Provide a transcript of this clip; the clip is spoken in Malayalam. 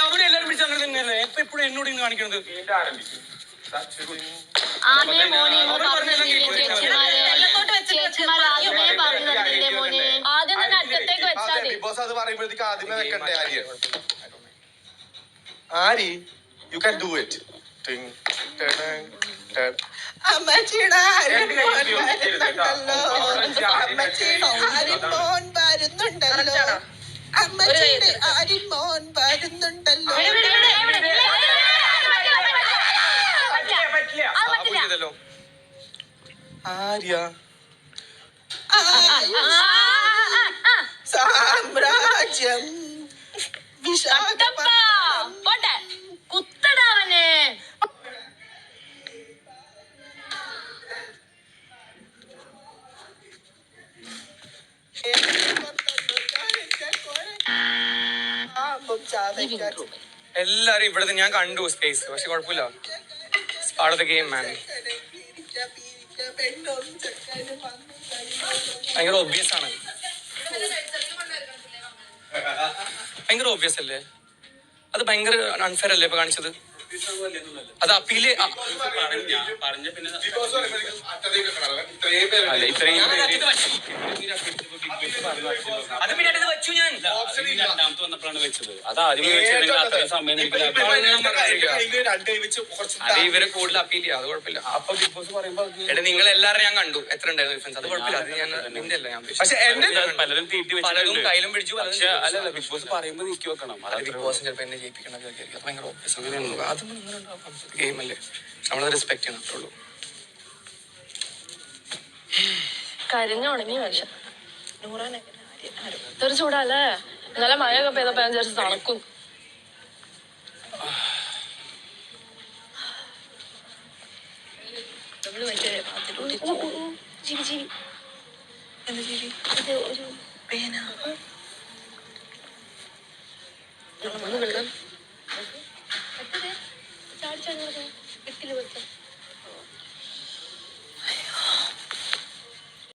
അവിടെ എല്ലാവരും പിടിച്ച് അങ്ങനെ തന്നെയല്ലേ ഇപ്പൊ എപ്പോഴും എന്നോട് ഇന്ന് കാണിക്കണത്. അത് പറയുമ്പോഴത്തേക്ക് ആദ്യമേ വെക്കണ്ടേ Arya you can do it. അമ്മച്ചിയുടെ മോൻ വരുന്നുണ്ടല്ലോ. അമ്മച്ചിയുടെ മോൻ വരുന്നുണ്ടല്ലോ. ആര്യ സാമ്രാജ്യം കുത്തടാവനെ. എല്ലാരും ഇവിടുത്തെ ഞാൻ കണ്ടു സ്പേസ്. പക്ഷെ കുഴപ്പമില്ല, പാർട്ട് ഓഫ് ദ ഗെയിം മാൻ. ഭയങ്കര ഒബ്വിയസ് ആണ്, ഭയങ്കര ഒബ്വിയസ് അല്ലേ? അത് ഭയങ്കര അൺഫെയർ അല്ലേ ഇപ്പൊ കാണിച്ചത്? അത് അപ്പീല് അത് പിന്നെ വെച്ചു ഞാൻ രണ്ടാമത്തെ വന്നപ്പോഴാണ് വെച്ചത്. അത് ആദ്യമേ അത്രയും സമയം ഇവരെ കൂടുതൽ അപ്പീൽ ചെയ്യാം, അത് കുഴപ്പമില്ല. അപ്പൊ ബിഗ് ബോസ് പറയുമ്പോ നിങ്ങൾ എല്ലാവരും ഞാൻ കണ്ടു എത്ര ഉണ്ടായിരുന്നു ഡിഫറൻസ്, അത് കുഴപ്പമില്ല. അത് ഞാൻ നിന്റെ അല്ല ഞാൻ പക്ഷെ പലരും തീറ്റി പലരും കയ്യിലും പിടിച്ചു. പക്ഷെ അല്ലല്ല ബിഗ് ബോസ് പറയുമ്പോ നീക്കി വെക്കണം. ബിഗ് ബോസ് ചിലപ്പോൾ എന്നെ ജയിപ്പിക്കണം അത് ഭയങ്കര ഓബ്വിയസ്. അങ്ങനെയൊന്നും അതൊന്നും ഇങ്ങനെ ഉണ്ടാവും. ഗെയിം അല്ലേ, നമ്മളത് റെസ്പെക്ട് ചെയ്യണം, അത്രേ ഉള്ളൂ. കരിഞ്ഞുണങ്ങി പക്ഷെ ഇതൊരു ചൂടല്ലേ. ഇന്നലെ മഴയൊക്കെ പെയ്തപ്പോ ഞാൻ വിചാരിച്ചു തണുക്കും. ജീവി ജീവി എന്താ ജീവി? അത് ഒരു പേന. വെള്ളം ചാടി ചാടി വെട്ടില് വെച്ച